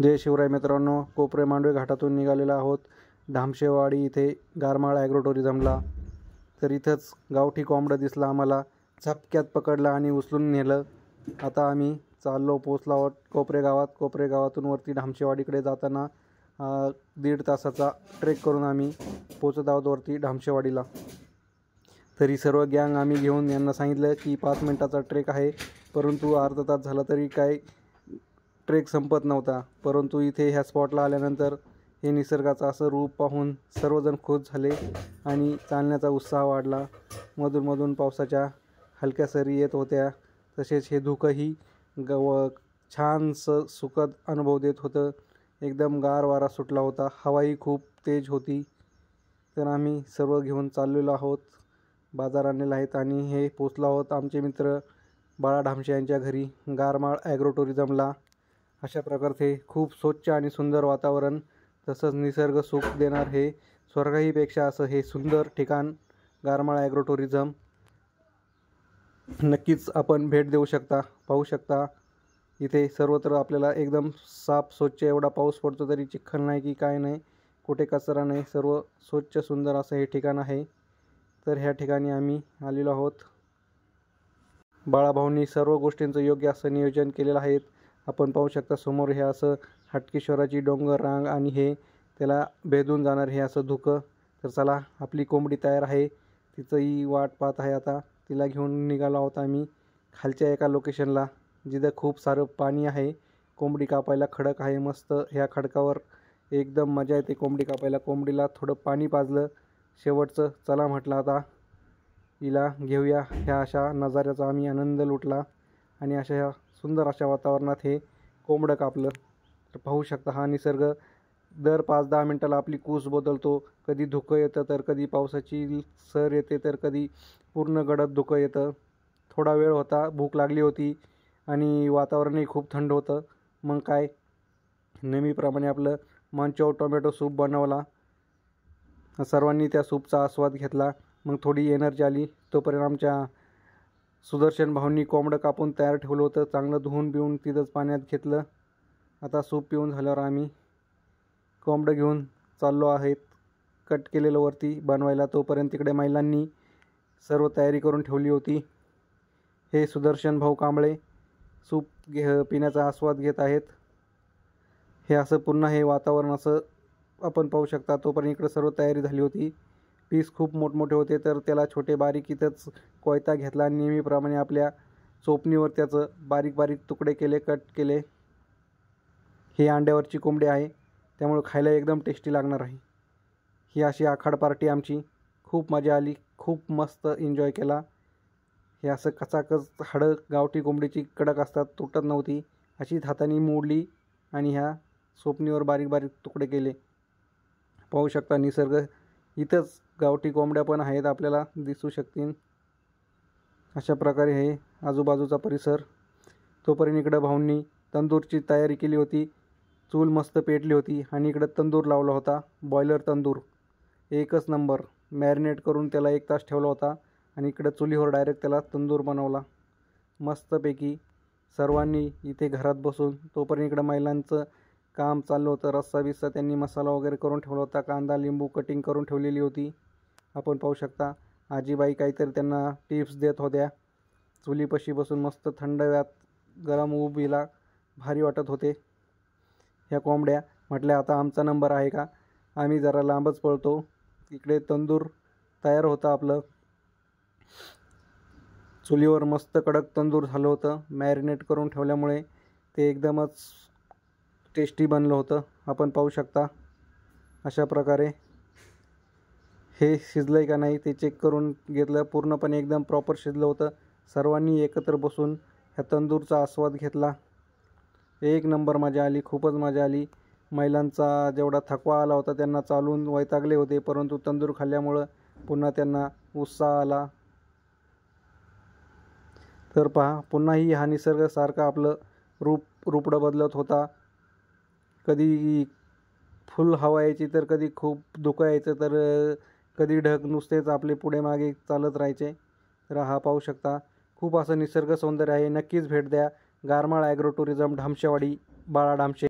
जय शिवराय मित्रांनो, कोपरे मांडवे घाटातून निघालेलो आहोत धामशेवाडी इथे गारमाळ ॲग्रो टुरिझमला। तर इथंच गावठी कोंबडं दिसलं आम्हाला, झपक्यात पकडलं आणि उचलून नेलं। आता आम्ही पोचलो आहोत कोपरे गावात। कोपरे गावातून वरती धामशेवाडीकडे जाताना 1.5 तासाचा ट्रेक करून आम्ही पोचत आहोत वरती धामशेवाडीला। तरी सर्व गँग आम्ही घेऊन यांना सांगितलं की 5 मिनिटाचा ट्रेक आहे, परंतु अर्धा तास झाला तरी काय ट्रेक संपत नव्हता। परंतु इथे ह्या स्पॉटला आल्यानंतर हे निसर्गाचं असं रूप पाहून सर्वजण खुश झाले आणि चालण्याचा उत्साह वाढला। मधून पावसाच्या हलक्या सरी येत होत्या, तसेच हे धुकंही छानसं सुखद अनुभव देत होतं। एकदम गार वारा सुटला होता, हवाही खूप तेज होती। तर आम्ही सर्व घेऊन चाललेलो आहोत, बाजार आणलेला आहेत आणि हे पोचलो आहोत आमचे मित्र बाळा ढामशे यांच्या घरी गारमाळ ॲग्रो टुरिझमला। अशा प्रकारचे खूप स्वच्छ आणि सुंदर वातावरण, तसंच निसर्ग सुख देणार हे स्वर्गाहीपेक्षा असं हे सुंदर ठिकाण गारमाळ ॲग्रो टुरिझम। नक्कीच आपण भेट देऊ शकता, पाहू शकता। इथे सर्वत्र आपल्याला एकदम साफ स्वच्छ, एवढा पाऊस पडतो तरी चिखल नाही की काय नाही, कुठे कचरा नाही, सर्व स्वच्छ सुंदर असं हे ठिकाण आहे। तर ह्या ठिकाणी आम्ही आलेलो आहोत। बाळाभाऊंनी सर्व गोष्टींचं योग्य असं नियोजन केलेलं आहे। आपण पाहू शकता समोर हे असं हाटकेश्वराची डोंगर रांग आणि हे त्याला भेदून जाणार हे असं धुकं। तर चला, आपली कोंबडी तयार आहे, तिचंही वाट पाहत आहे। आता तिला घेऊन निघालो आहोत आम्ही खालच्या एका लोकेशनला, जिथं खूप सारं पाणी आहे। कोंबडी कापायला खडक आहे मस्त, ह्या खडकावर एकदम मजा येते कोंबडी कापायला। कोंबडीला थोडं पाणी पाजलं शेवटचं। चला म्हटलं आता हिला घेऊया, ह्या अशा नजाऱ्याचा आम्ही आनंद लुटला आणि अशा सुंदर अशा वातावरणात हे कोंबडं कापलं। तर पाहू शकता हा निसर्ग दर 5-10 मिनिटाला आपली कूस बदलतो। कधी धुकं येतं, तर कधी पावसाची सर येते, तर कधी पूर्ण गडद धुकं येतं। थोडा वेळ होता, भूक लागली होती आणि वातावरणही खूप थंड होतं। मग काय, नेहमीप्रमाणे आपलं मंचाऊ टोमॅटो सूप बनवला, सर्वांनी त्या सूपचा आस्वाद घेतला। मग थोडी एनर्जी आली, तोपर्यंत आमच्या सुदर्शन भाऊंनी कोंबडं कापून तयार ठेवलं होतं, चांगलं धुवून पिऊन तिथंच पाण्यात घेतलं। आता सूप पिऊन झाल्यावर आम्ही कोंबडं घेऊन चाललो आहेत कट केलेलं वरती बनवायला। तोपर्यंत तिकडे महिलांनी सर्व तयारी करून ठेवली होती। हे सुदर्शन भाऊ कांबळे सूप पिण्याचा आस्वाद घेत आहेत। हे असं पुन्हा हे वातावरण असं आपण पाहू शकता। तोपर्यंत इकडे सर्व तयारी झाली होती। पीस खूप मोठमोठे होते, तर त्याला छोटे बारीक इथंच कोयता घेतला आणि नेहमीप्रमाणे आपल्या चोपणीवर त्याचं बारीक बारीक तुकडे केले, कट केले। ही अंड्यावरची कोंबडी आहे, त्यामुळे खायला एकदम टेस्टी लागणार आहे। ही अशी आखाड पार्टी आमची, खूप मजा आली, खूप मस्त एन्जॉय केला। हे असं कचाकच हाडं गावठी कोंबडीची कडक असतात, तुटत नव्हती, अशीच हाताने मोडली आणि ह्या चोपणीवर बारीक बारीक तुकडे केले। पाहू शकता निसर्ग, इथंच गावठी कोंबड्या पण आहेत, आपल्याला दिसू शकतील। अशा प्रकारे हे आजूबाजूचा परिसर। तोपर्यंत इकडं भाऊंनी तंदूरची तयारी केली होती, चूल मस्त पेटली होती आणि इकडं तंदूर लावला होता, बॉयलर तंदूर एकच नंबर। मॅरिनेट करून त्याला 1 तास ठेवला होता आणि इकडं चुलीवर डायरेक्ट त्याला तंदूर बनवला मस्तपैकी सर्वांनी इथे घरात बसून। तोपर्यंत इकडं महिलांचं काम चाललं होतं, रस्सा बिस्सा त्यांनी मसाला वगैरे करून ठेवला होता, कांदा लिंबू कटिंग करून ठेवलेली होती। आपण पाहू शकता आजीबाई काहीतरी त्यांना टिप्स देत होत्या। चुलीपाशी बसून मस्त थंड व्यात गरम उभीला भारी वाटत होते। ह्या कोंबड्या म्हटल्या आता आमचा नंबर आहे का, आम्ही जरा लांबच पळतो। इकडे तंदूर तयार होतं आपलं, चुलीवर मस्त कडक तंदूर झालं होतं, मॅरिनेट करून ठेवल्यामुळे ते एकदमच टेस्टी बनलं होतं। आपण पाहू शकता अशा प्रकारे हे शिजलंय का नाही ते चेक करून घेतलं, पूर्णपणे एकदम प्रॉपर शिजलं होतं। सर्वांनी एकत्र बसून ह्या तंदूरचा आस्वाद घेतला, एक नंबर मजा आली, खूपच मजा आली। महिलांचा जेवढा थकवा आला होता, त्यांना चालून वैतागले होते, परंतु तंदूर खाल्ल्यामुळं पुन्हा त्यांना उत्साह आला। तर पहा, पुन्हाही हा निसर्ग सारखा आपलं रूपडं बदलत होता। कधी फुल हवा यायची, तर कधी खूप धुकं यायचं, तर कधी ढग नुसतेच आपले पुढे मागे चालत राहायचे। तर हा पाहू शकता खूप असं निसर्ग सौंदर्य आहे, नक्कीच भेट द्या गारमाळ ॲग्रो टुरिझम धामशेवाडी बाळा ढामशे।